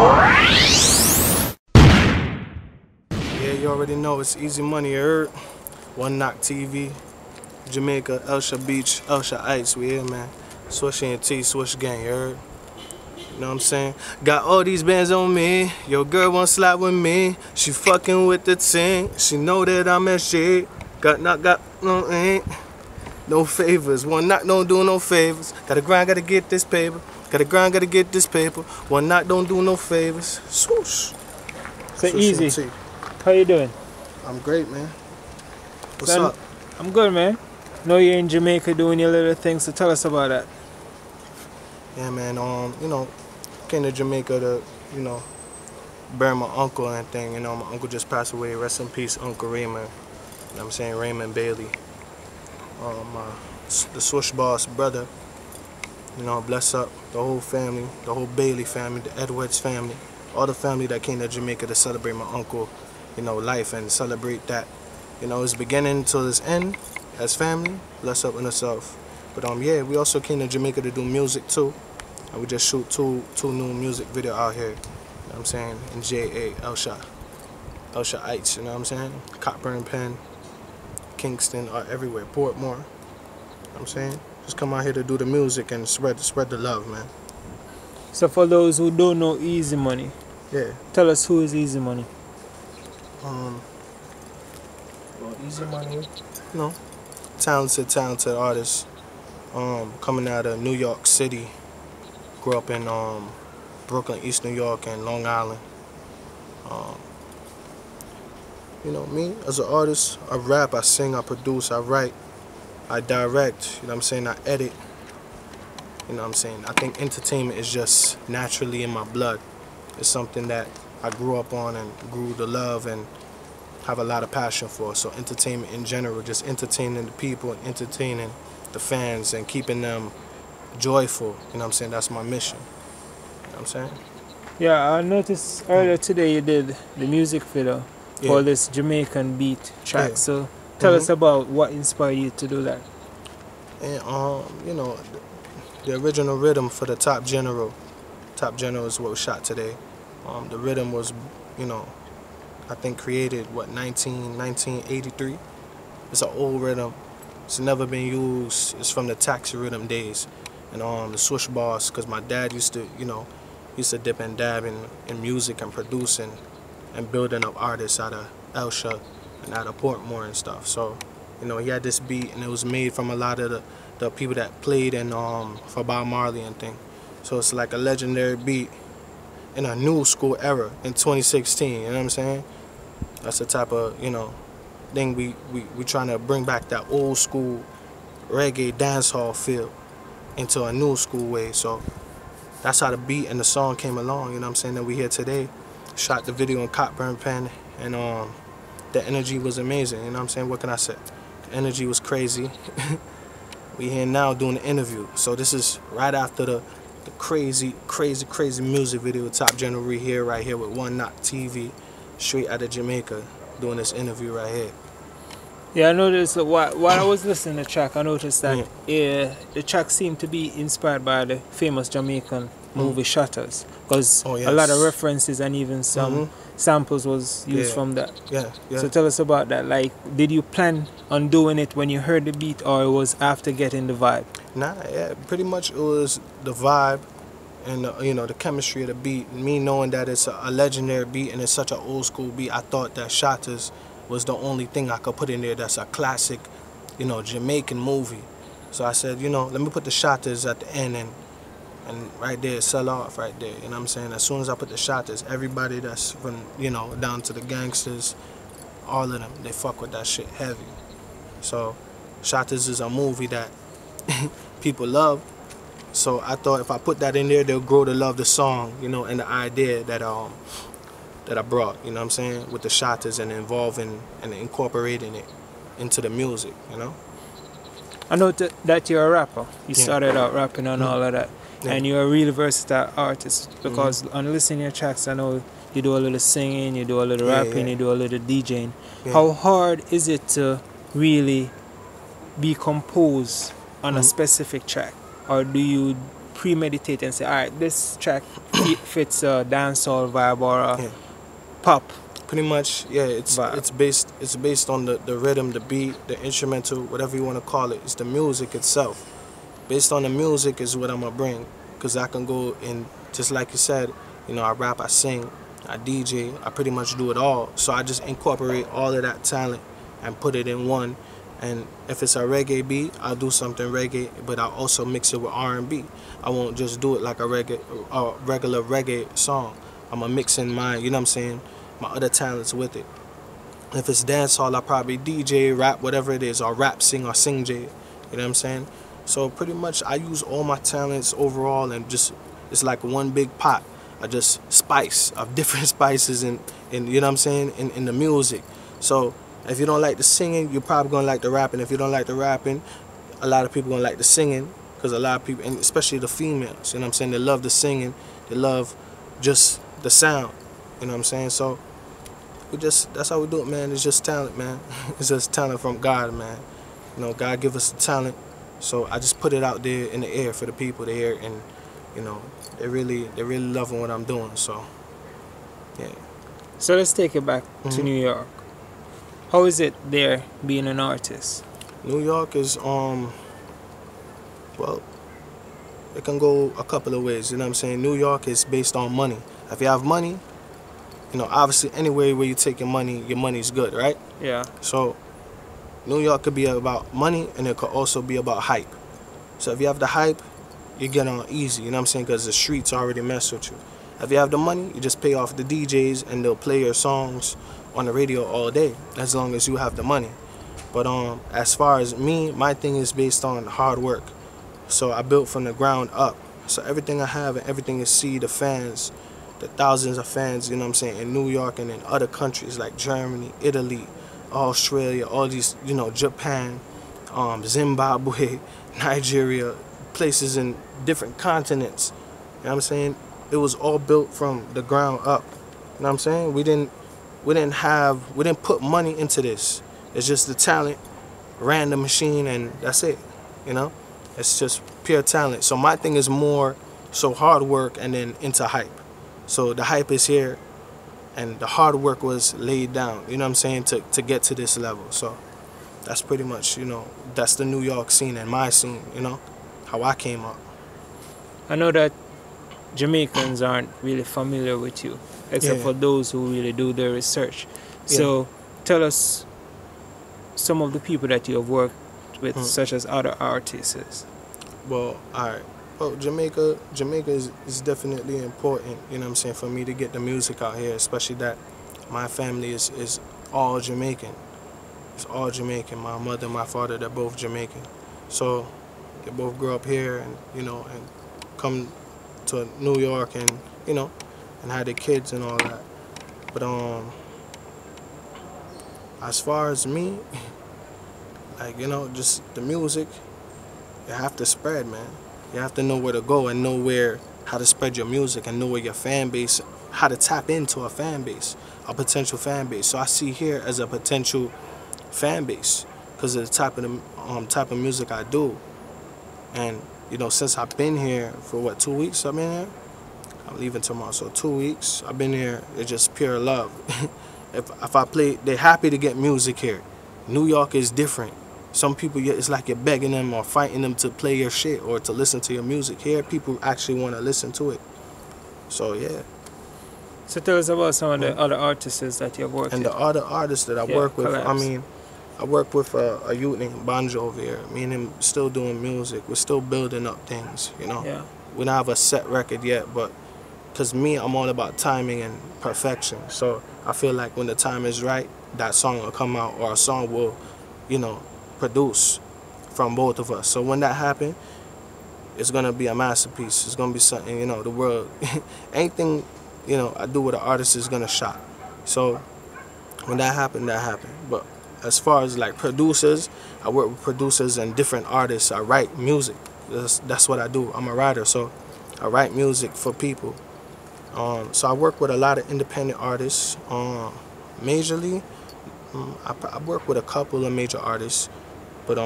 Yeah, you already know it's Eazi Money, you heard? OneKnockTV, Jamaica, Elsha Beach, Elsha Ice, we here, man. Swish and T, Swish Gang, you heard? You know what I'm saying? Got all these bands on me. Your girl won't slide with me. She fucking with the ting. She know that I'm a shit. Got no ain't. No favors. One knock don't do no favors. Gotta grind, gotta get this paper. Gotta grind, gotta get this paper. One knock don't do no favors. Swoosh. So Eazi, how you doing? I'm great, man. What's up? I'm good, man. Know you're in Jamaica doing your little things, so tell us about that. Yeah, man. You know, came to Jamaica to, you know, bury my uncle and thing. You know, my uncle just passed away. Rest in peace, Uncle Raymond. You know what I'm saying? Raymond Bailey. The Swoosh Boss brother. You know, bless up the whole family, the whole Bailey family, the Edwards family, all the family that came to Jamaica to celebrate my uncle, you know, life and celebrate that, you know, his beginning till his end as family. Bless up in itself. But yeah, we also came to Jamaica to do music too, and we just shoot two new music video out here. You know what I'm saying? In JA, Elsha Heights. You know what I'm saying? Cockburn, Penn, Kingston, everywhere, Portmore. You know what I'm saying? Just come out here to do the music and spread the love, man. So for those who don't know Eazi Money, yeah, tell us who is Eazi Money. Well, Eazi Money, you know, talented artist. Coming out of New York City. Grew up in Brooklyn, East New York, and Long Island. You know, me as an artist, I rap, I sing, I produce, I write, I direct, you know what I'm saying, I edit. You know what I'm saying? I think entertainment is just naturally in my blood. It's something that I grew up on and grew to love and have a lot of passion for. So entertainment in general, just entertaining the people and entertaining the fans and keeping them joyful. You know what I'm saying? That's my mission. You know what I'm saying? Yeah, I noticed earlier today you did the music video for this Jamaican beat track. Yeah. So tell us about what inspired you to do that. And you know, the original rhythm for the Top General is what was shot today. The rhythm was, you know, I think created, what, 1983? It's an old rhythm. It's never been used. It's from the taxi rhythm days. And the Swoosh Boss, because my dad used to, you know, dip and dab in music and producing and building up artists out of Elsha and out of Portmore and stuff. So, you know, he had this beat and it was made from a lot of the people that played in for Bob Marley and thing. So it's like a legendary beat in a new school era in 2016, you know what I'm saying? That's the type of, you know, thing we trying to bring back, that old school reggae dancehall feel into a new school way. So that's how the beat and the song came along, you know what I'm saying? That we here today, shot the video in Cockburn, Penn, and the energy was amazing, you know what I'm saying? What can I say? The energy was crazy. We here now doing the interview. So this is right after the crazy music video with Top General right here with OneKnockTV, straight out of Jamaica, doing this interview right here. Yeah, I noticed that while I was listening to the track, I noticed that the track seemed to be inspired by the famous Jamaican movie Shutters, because a lot of references and even some samples was used from that. Yeah. So tell us about that. Like, did you plan on doing it when you heard the beat, or it was after getting the vibe? Nah, yeah, pretty much it was the vibe and you know, the chemistry of the beat. Me knowing that it's a legendary beat and it's such an old school beat, I thought that Shutters was the only thing I could put in there that's a classic, you know, Jamaican movie. So I said, you know, let me put the Shutters at the end and right there, sell off right there, you know what I'm saying? As soon as I put the Shutters, everybody that's from, you know, down to the gangsters, all of them, they fuck with that shit heavy. So Shutters is a movie that people love. So I thought if I put that in there, they'll grow to love the song, you know, and the idea that I brought, you know what I'm saying, with the Shutters and involving and incorporating it into the music, you know. I know that you're a rapper. You started out rapping and all of that. And you're a really versatile artist, because on listening to your tracks, I know you do a little singing, you do a little rapping, you do a little DJing. How hard is it to really be composed on a specific track? Or do you premeditate and say, all right, this track fits a dancehall vibe or a Yeah. pop Pretty much, yeah. vibe. It's based on the rhythm, the beat, the instrumental, whatever you want to call it. It's the music itself. Based on the music is what I'm gonna bring, cause I can go in just like you said. You know, I rap, I sing, I DJ, I pretty much do it all. So I just incorporate all of that talent and put it in one. And if it's a reggae beat, I'll do something reggae, but I'll also mix it with R&B. I won't just do it like a regular reggae song. I'm gonna mix in my, you know what I'm saying, my other talents with it. If it's dancehall, I'll probably DJ, rap, whatever it is, or rap, sing, or singjay. You know what I'm saying? So pretty much I use all my talents overall, and just it's like one big pot. I just spice of different spices in you know what I'm saying, in the music. So if you don't like the singing, you're probably gonna like the rapping. If you don't like the rapping, a lot of people gonna like the singing, because a lot of people, and especially the females, you know what I'm saying, they love the singing, they love just the sound. You know what I'm saying? So that's how we do it, man. It's just talent, man. It's just talent from God, man. You know, God give us the talent. So I just put it out there in the air for the people to hear, and you know, they're really loving what I'm doing. So yeah. So let's take it back to New York. How is it there being an artist? New York is well, it can go a couple of ways. You know what I'm saying? New York is based on money. If you have money, you know, obviously anywhere where you take your money's good, right? Yeah. So New York could be about money, and it could also be about hype. So if you have the hype, you get on easy, you know what I'm saying, because the streets already mess with you. If you have the money, you just pay off the DJs, and they'll play your songs on the radio all day, as long as you have the money. But as far as me, my thing is based on hard work. So I built from the ground up. So everything I have and everything you see, the fans, the thousands of fans, you know what I'm saying, in New York and in other countries like Germany, Italy, Australia, all these, you know, Japan, Zimbabwe, Nigeria, places in different continents. You know what I'm saying? It was all built from the ground up. You know what I'm saying? We didn't put money into this. It's just the talent, ran the machine, and that's it. You know? It's just pure talent. So my thing is more so hard work and then into hype. So the hype is here, and the hard work was laid down, you know what I'm saying, to get to this level. So that's pretty much, you know, that's the New York scene and my scene, you know, how I came up. I know that Jamaicans aren't really familiar with you, except for those who really do their research. So tell us some of the people that you have worked with, such as other artists. Well, all right. Well, Jamaica is definitely important, you know what I'm saying, for me to get the music out here, especially that my family is all Jamaican. It's all Jamaican. My mother and my father, they're both Jamaican. So they both grew up here, and, you know, and come to New York, and, you know, and had their kids and all that. But as far as me, like, you know, just the music, you have to spread, man. You have to know where to go and know how to spread your music, and know where your fan base, how to tap into a fan base, a potential fan base. So I see here as a potential fan base because of the type of music I do. And, you know, since I've been here for 2 weeks, I've been here. I'm leaving tomorrow, so 2 weeks. I've been here. It's just pure love. if I play, they're happy to get music here. New York is different. Some people, it's like you're begging them or fighting them to play your shit or to listen to your music. Here, people actually want to listen to it. So, yeah. So tell us about some of the other artists that you've worked with. And the other artists that I work with, collabs. I mean, I work with a youth named Banjo over here. Me and him still doing music. We're still building up things, you know. Yeah. We don't have a set record yet, but because me, I'm all about timing and perfection. So I feel like when the time is right, that song will come out, or a song will, you know, produce from both of us. So when that happens, it's going to be a masterpiece. It's going to be something, you know, the world, anything, you know, I do with an artist is going to shot. So when that happened, that happened. But as far as like producers, I work with producers and different artists. I write music. That's what I do. I'm a writer, so I write music for people. So I work with a lot of independent artists. Majorly, I work with a couple of major artists. But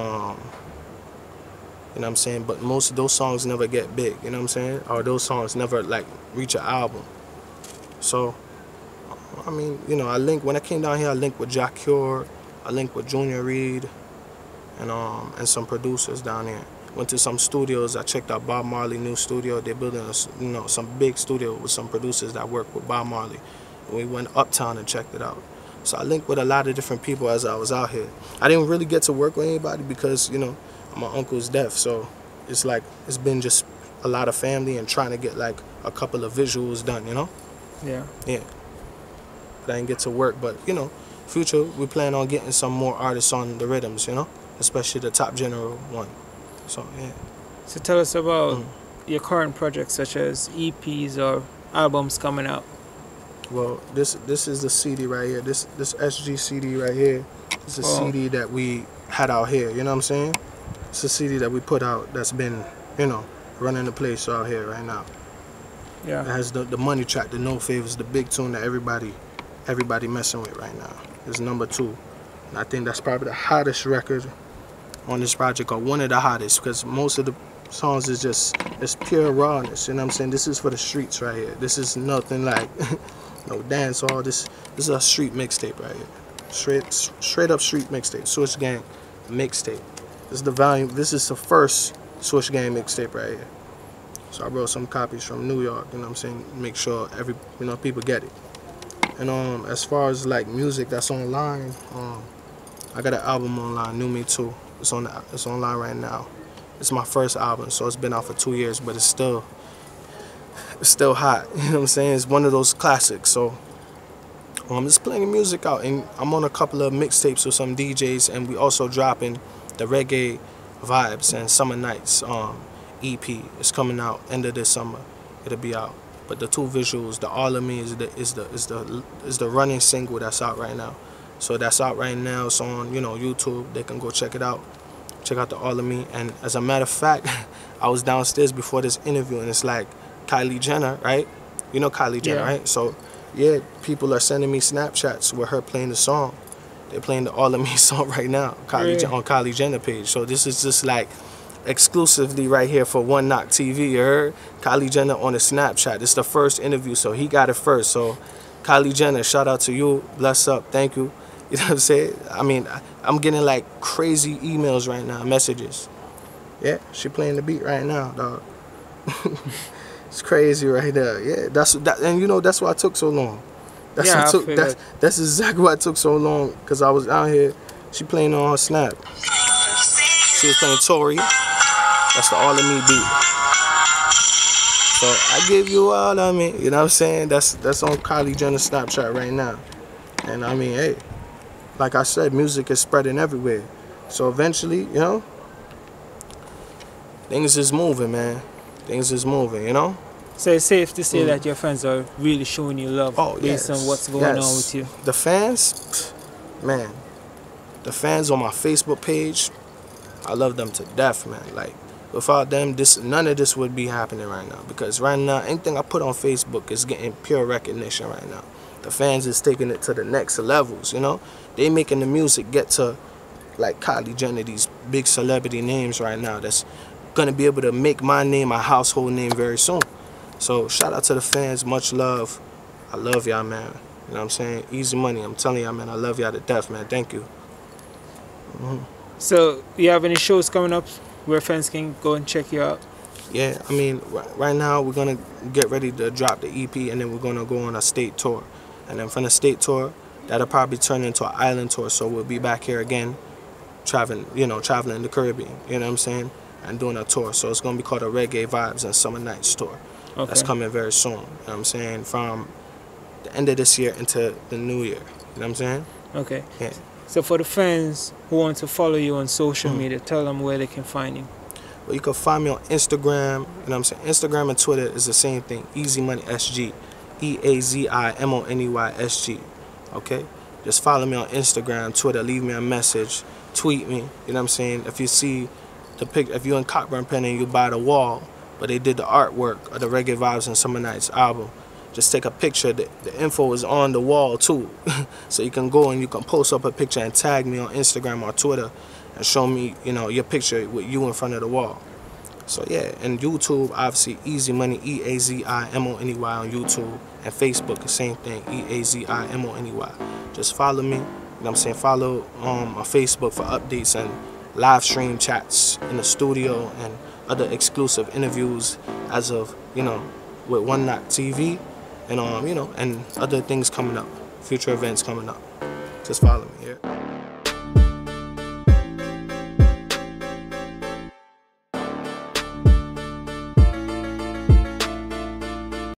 You know what I'm saying? But most of those songs never get big, you know what I'm saying? Or those songs never like reach an album. So, I mean, you know, when I came down here, I linked with Jack Cure, I linked with Junior Reed, and some producers down there. Went to some studios. I checked out Bob Marley new studio. They're building some big studio with some producers that work with Bob Marley. We went uptown and checked it out. So I linked with a lot of different people as I was out here. I didn't really get to work with anybody because, you know, my uncle's deaf, so it's like it's been just a lot of family and trying to get like a couple of visuals done, you know? Yeah. Yeah. But I didn't get to work, but you know, future we plan on getting some more artists on the rhythms, you know, especially the Top General one. So yeah. So tell us about your current projects, such as EPs or albums coming out. Well, this is the CD right here. This SG CD right here is a CD that we had out here. You know what I'm saying? It's a CD that we put out that's been, you know, running the place out here right now. Yeah. It has the money track, the No Favors, the big tune that everybody messing with right now. It's #2. And I think that's probably the hottest record on this project, or one of the hottest, because most of the songs is just, it's pure rawness. You know what I'm saying? This is for the streets right here. This is nothing like no dance all. This is a street mixtape right here. Straight up street mixtape. Switch Gang mixtape. This is the volume. This is the first Switch Gang mixtape right here. So I brought some copies from New York. You know what I'm saying? Make sure people get it. And as far as like music that's online, I got an album online, New Me Too. It's online right now. It's my first album, so it's been out for 2 years, but it's still hot. You know what I'm saying? It's one of those classics. So there's plenty of music out, and I'm on a couple of mixtapes with some DJs, and we also dropping the Reggae Vibes and Summer Nights EP. It's coming out end of this summer. It'll be out. But the 2 visuals, the All of Me is the running single that's out right now. So that's out right now. It's on, you know, YouTube. They can go check it out. Check out the All of Me. And as a matter of fact, I was downstairs before this interview, and it's like Kylie Jenner, right? You know Kylie Jenner, right? So yeah, people are sending me Snapchats with her playing the song. They're playing the All of Me song right now, on Kylie Jenner page. So this is just like exclusively right here for OneKnockTV. You heard? Kylie Jenner on a Snapchat. It's the first interview, so he got it first. So Kylie Jenner, shout out to you. Bless up. Thank you. You know what I'm saying? I mean, I'm getting like crazy emails right now, messages. Yeah, she playing the beat right now, dog. It's crazy right there. Yeah, and you know that's why it took so long. That's exactly why it took so long, because I was out here. She playing on her Snap. She was playing Tory. That's the All of Me beat. So I give you all of me. You know what I'm saying? That's on Kylie Jenner's Snapchat right now. And I mean, hey, like I said, music is spreading everywhere. So eventually, you know, things is moving, man. Things is moving, you know? So it's safe to say that your fans are really showing you love based on what's going on with you. The fans, man, the fans on my Facebook page, I love them to death, man. Like, without them, none of this would be happening right now. Because right now, anything I put on Facebook is getting pure recognition right now. The fans is taking it to the next levels, you know? They making the music get to, like, Kylie Jenner, these big celebrity names right now that's gonna be able to make my name a household name very soon. So shout out to the fans, much love. I love y'all, man. You know what I'm saying? Eazi Money, I'm telling y'all, man, I love y'all to death, man. Thank you. So you have any shows coming up where fans can go and check you out? Yeah, I mean, right now we're gonna get ready to drop the EP, and then we're gonna go on a state tour. And then from the state tour, that'll probably turn into an island tour, so we'll be back here again, traveling the Caribbean, you know what I'm saying? And doing a tour. So it's gonna be called a Reggae Vibes and Summer Nights tour. Okay. That's coming very soon, you know what I'm saying? From the end of this year into the new year, you know what I'm saying? Okay. Yeah. So for the fans who want to follow you on social media, tell them where they can find you. Well, you can find me on Instagram, you know what I'm saying? Instagram and Twitter is the same thing, Eazi Money SG, EAZI MONEY SG, okay? Just follow me on Instagram, Twitter, leave me a message, tweet me, you know what I'm saying? If you see the picture, if you're in Cockburn Pen and you buy the wall, but they did the artwork of the Reggae Vibes and Summer Nights album, just take a picture. The info is on the wall too. So you can go and you can post up a picture and tag me on Instagram or Twitter, and show me, you know, your picture with you in front of the wall. So yeah, and YouTube, obviously, Eazi Money, EAZIMONEY on YouTube, and Facebook, the same thing, EAZIMONEY. Just follow me, you know what I'm saying? Follow on Facebook for updates and live stream chats in the studio and other exclusive interviews as of, you know, with OneKnockTV, and you know, and other things coming up, future events coming up. Just follow me, yeah.